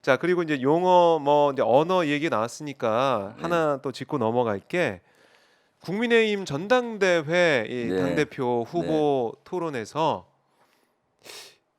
자, 그리고 이제 용어 뭐 이제 언어 얘기 나왔으니까 네. 하나 또 짚고 넘어갈게. 국민의힘 전당대회 이 네. 당대표 네. 후보 토론에서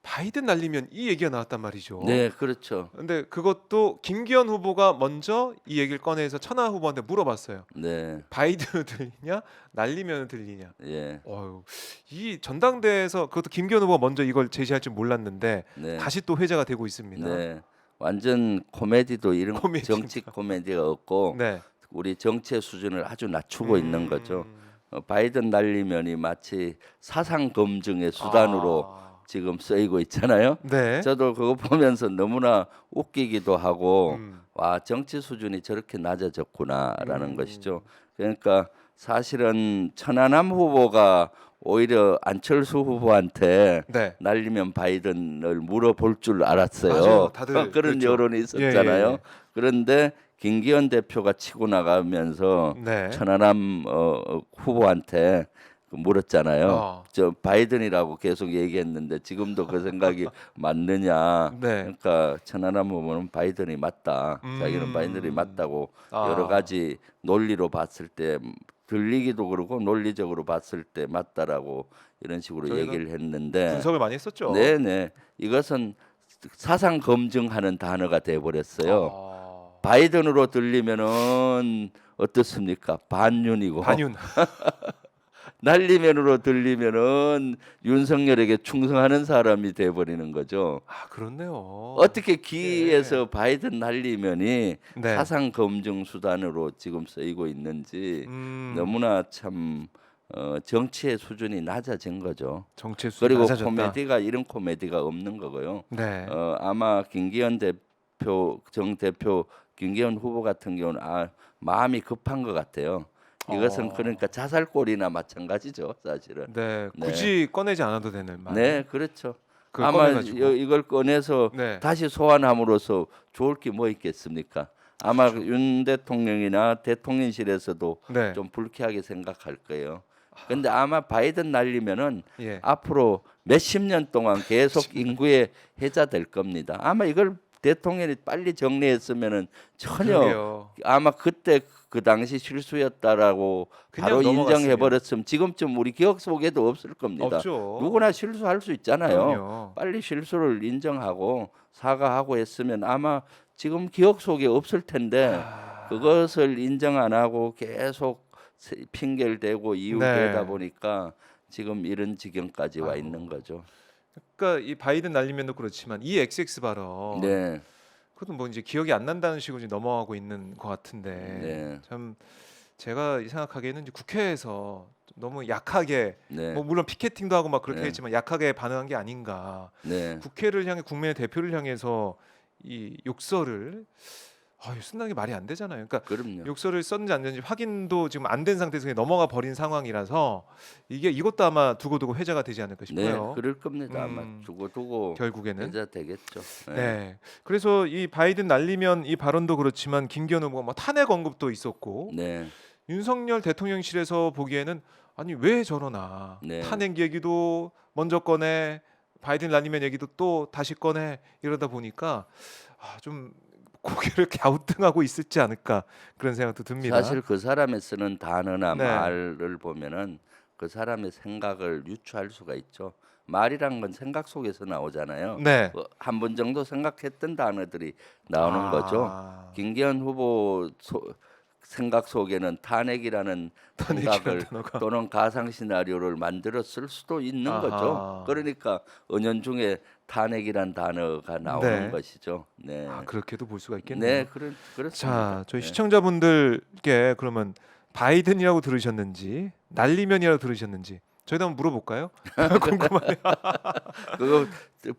바이든 날리면 이 얘기가 나왔단 말이죠. 네. 그렇죠. 근데 그것도 김기현 후보가 먼저 이 얘기를 꺼내서 천하 후보한테 물어봤어요. 네. 바이든은 들리냐, 날리면 들리냐. 예. 어유, 이 전당대회에서 그것도 김기현 후보가 먼저 이걸 제시할 줄 몰랐는데 네. 다시 또 회자가 되고 있습니다. 네. 완전 코미디도 이런 코미디입니다. 정치 코미디가 없고 네. 우리 정치의 수준을 아주 낮추고 있는 거죠. 음. 바이든 날리면이 마치 사상 검증의 수단으로 아. 지금 쓰이고 있잖아요. 네. 저도 그거 보면서 너무나 웃기기도 하고 음. 와 정치 수준이 저렇게 낮아졌구나라는 것이죠. 음. 그러니까 사실은 천하람 후보가 오히려 안철수 후보한테 네. 날리면 바이든을 물어볼 줄 알았어요. 맞아요. 다들 그런 그랬죠. 여론이 예, 있었잖아요. 예, 예. 그런데 김기현 대표가 치고 나가면서 네. 천하람 후보한테 물었잖아요. 어. 저 바이든이라고 계속 얘기했는데 지금도 그 생각이 맞느냐? 네. 그러니까 천하람 후보는 바이든이 맞다. 자기는 바이든이 맞다고 여러 아. 가지 논리로 봤을 때 들리기도 그렇고 논리적으로 봤을 때 맞다라고 이런 식으로 저희가 얘기를 했는데 분석을 많이 했었죠. 네네 이것은 사상 검증하는 단어가 돼 버렸어요. 아. 바이든으로 들리면은 어떻습니까? 반윤이고 반윤. 날리면으로 들리면은 윤석열에게 충성하는 사람이 돼 버리는 거죠. 아, 그렇네요. 어떻게 기에서 바이든 날리면이 네. 사상 검증 수단으로 지금 쓰이고 있는지 너무나 참 정치의 수준이 낮아진 거죠. 정치의 수준이 그리고 낮아졌다. 코미디가 이런 코미디가 없는 거고요. 네. 아마 김기현 대표 정 대표 김기현 후보 같은 경우는 마음이 급한 것 같아요. 이것은 그러니까 자살골이나 마찬가지죠, 사실은. 네. 네. 굳이 꺼내지 않아도 되는 말. 네, 그렇죠. 그걸 아마 꺼내가지고. 이걸 꺼내서 네. 다시 소환함으로써 좋을 게 뭐 있겠습니까? 아마 윤 대통령이나 대통령실에서도 네. 좀 불쾌하게 생각할 거예요. 근데 아마 바이든 날리면은 예. 앞으로 몇십 년 동안 계속 인구의 해자 될 겁니다. 아마 이걸 대통령이 빨리 정리했으면은 전혀 그러게요. 아마 그때 그 당시 실수였다라고 그냥 바로 넘어갔으면. 인정해 버렸으면 지금쯤 우리 기억 속에도 없을 겁니다. 없죠. 누구나 실수할 수 있잖아요. 그럼요. 빨리 실수를 인정하고 사과하고 했으면 아마 지금 기억 속에 없을 텐데 그것을 인정 안 하고 계속 핑계를 대고 이유를 네. 대다 보니까 지금 이런 지경까지 와 아이고. 있는 거죠. 그러니까 이 바이든 날리면도 그렇지만 이 XX 발언. 네, 그것도 뭐 이제 기억이 안 난다는 식으로 이제 넘어가고 있는 것 같은데 네, 참 제가 생각하기에는 이제 국회에서 좀 너무 약하게 네, 뭐 물론 피켓팅도 하고 막 그렇게 네. 했지만 약하게 반응한 게 아닌가. 네. 국회를 향해 국민의 대표를 향해서 이 욕설을 쓴다는 게 말이 안 되잖아요. 그러니까 그럼요. 욕설을 썼는지 안 됐는지 확인도 지금 안 된 상태에서 그냥 넘어가 버린 상황이라서 이것도 아마 두고두고 회자가 되지 않을까 네, 싶어요. 그럴 겁니다. 아마 음, 두고 결국에는. 해자 되겠죠. 네. 네. 그래서 이 바이든 날리면 이 발언도 그렇지만 김기현 후보가 뭐 탄핵 언급도 있었고 네, 윤석열 대통령실에서 보기에는 아니 왜 저러나 네. 탄핵 얘기도 먼저 꺼내 바이든 날리면 얘기도 또 다시 꺼내 이러다 보니까 좀 고개를 갸우뚱하고 있을지 않을까 그런 생각도 듭니다. 사실 그 사람이 쓰는 단어나 네. 말을 보면은 그 사람의 생각을 유추할 수가 있죠. 말이란 건 생각 속에서 나오잖아요. 네. 한 번 정도 생각했던 단어들이 나오는 거죠. 김기현 후보 생각 속에는 탄핵이라는 생각을 단어가. 또는 가상 시나리오를 만들었을 수도 있는 아하. 거죠. 그러니까 은연중에 탄핵이란 단어가 나오는 네. 것이죠. 네. 그렇게도 볼 수가 있겠네요. 네, 그렇습니다. 자, 저희 네. 시청자분들께 그러면 바이든이라고 들으셨는지 날리면이라고 들으셨는지 저희도 한번 물어볼까요? 궁금하네요. 그거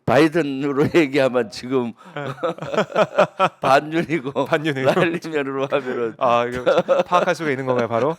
바이든으로 얘기하면 지금 반윤이고 반윤이고. 날리면으로 하면은 이거 파악할 수가 있는 건가요, 바로?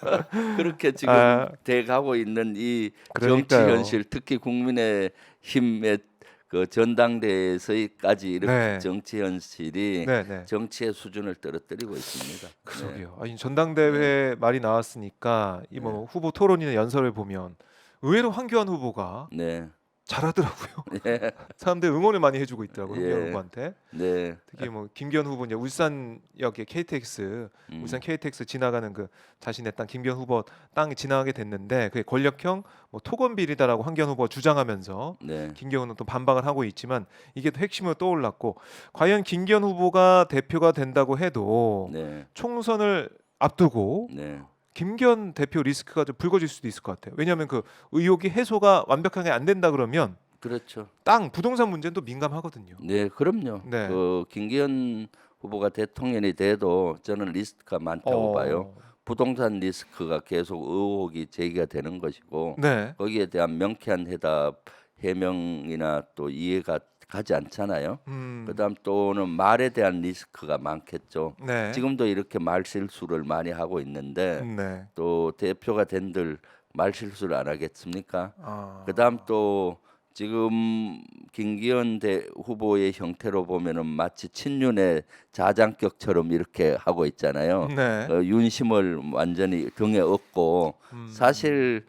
그렇게 지금 아. 돼가고 있는 이 정치 그러니까요. 현실, 특히 국민의힘의 그 전당대회에서까지 이렇게 네. 정치 현실이 네, 네. 정치의 수준을 떨어뜨리고 있습니다. 네. 그러게요. 아니 전당대회 말이 나왔으니까 이 뭐 후보 토론이나 연설을 보면 의외로 황교안 후보가 네, 잘하더라고요. 예. 사람들 응원을 많이 해주고 있더라고요. 예. 홍기현 후보한테. 네. 특히 뭐 김기현 후보 이제 울산역에 KTX 울산 KTX 지나가는 그 자신의 땅 김기현 후보 땅이 지나가게 됐는데 그게 권력형 뭐 토건 비리다라고 황교안 후보가 주장하면서 네. 김기현은 또 반박을 하고 있지만 이게 또 핵심으로 떠올랐고 과연 김기현 후보가 대표가 된다고 해도 네. 총선을 앞두고 네. 김기현 대표 리스크가 좀 불거질 수도 있을 것 같아요. 왜냐하면 그 의혹이 해소가 완벽하게 안 된다 그러면 그렇죠. 땅 부동산 문제는 또 민감하거든요. 네, 그럼요. 네. 그 김기현 후보가 대통령이 돼도 저는 리스크가 많다고 봐요. 부동산 리스크가 계속 의혹이 제기가 되는 것이고 네. 거기에 대한 명쾌한 해답, 해명이나 또 이해가 가지 않잖아요. 그다음 또는 말에 대한 리스크가 많겠죠. 네. 지금도 이렇게 말 실수를 많이 하고 있는데 네. 또 대표가 된들 말 실수를 안 하겠습니까? 아. 그다음 또 지금 김기현 후보의 형태로 보면은 마치 친윤의 자장격처럼 이렇게 하고 있잖아요. 네. 윤심을 완전히 등에 업고 사실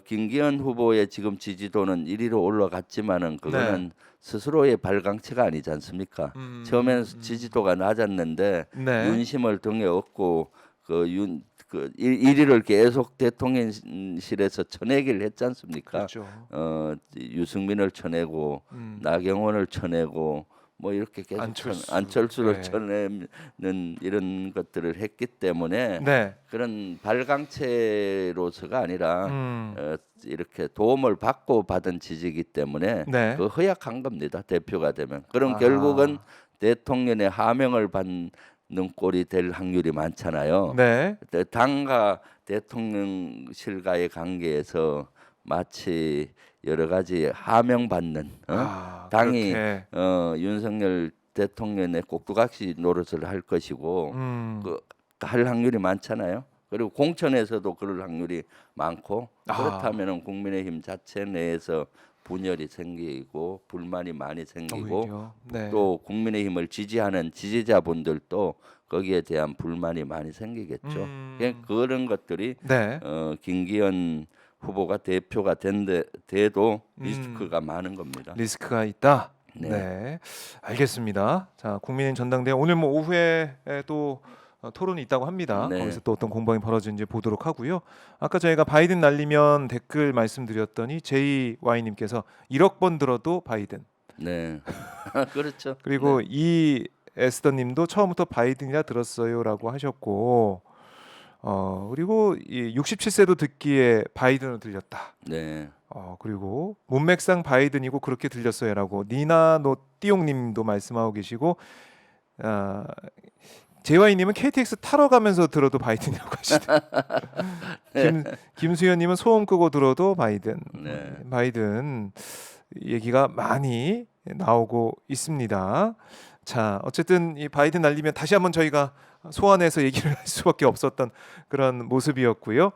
김기현 후보의 지금 지지도는 1위로 올라갔지만은 그거는 스스로의 발광체가 아니지 않습니까? 처음에는 지지도가 낮았는데 네. 윤심을 등에 업고 그 1위를 계속 대통령실에서 쳐내기를 했지 않습니까? 그렇죠. 유승민을 쳐내고 나경원을 쳐내고 뭐 이렇게 계속 안철수를 네. 쳐내는 이런 것들을 했기 때문에 네. 그런 발광체로서가 아니라 음. 이렇게 도움을 받고 받은 지지이기 때문에 네. 그 허약한 겁니다. 대표가 되면. 그럼 아하. 결국은 대통령의 하명을 받는 꼴이 될 확률이 많잖아요. 네. 당과 대통령실과의 관계에서 마치 여러 가지 하명받는 당이 그렇게. 윤석열 대통령의 꼭두각시 노릇을 할 것이고 할 확률이 많잖아요. 그리고 공천에서도 그럴 확률이 많고 그렇다면은 국민의힘 자체 내에서 분열이 생기고 불만이 많이 생기고 오히려. 네. 또 국민의힘을 지지하는 지지자분들도 거기에 대한 불만이 많이 생기겠죠. 그런 것들이 네. 김기현 후보가 대표가 돼도 리스크가 많은 겁니다. 리스크가 있다. 네. 네. 알겠습니다. 자, 국민의힘 전당대회 오늘 뭐 오후에 또 토론이 있다고 합니다. 네. 거기서 또 어떤 공방이 벌어지는지 보도록 하고요. 아까 저희가 바이든 날리면 댓글 말씀드렸더니 JY님께서 1억 번 들어도 바이든. 네, 그렇죠. 그리고 이 에스더님도 처음부터 바이든이라 들었어요라고 하셨고, 그리고 이 67세도 듣기에 바이든으로 들렸다. 네, 그리고 문맥상 바이든이고 그렇게 들렸어요라고 니나노 띠용님도 말씀하고 계시고, JY님은 KTX 타러 가면서 들어도 바이든이라고 하시네요. 김수현님은 소음 끄고 들어도 바이든. 네. 바이든 얘기가 많이 나오고 있습니다. 자, 어쨌든 이 바이든 날리면 다시 한번 저희가 소환해서 얘기를 할 수밖에 없었던 그런 모습이었고요.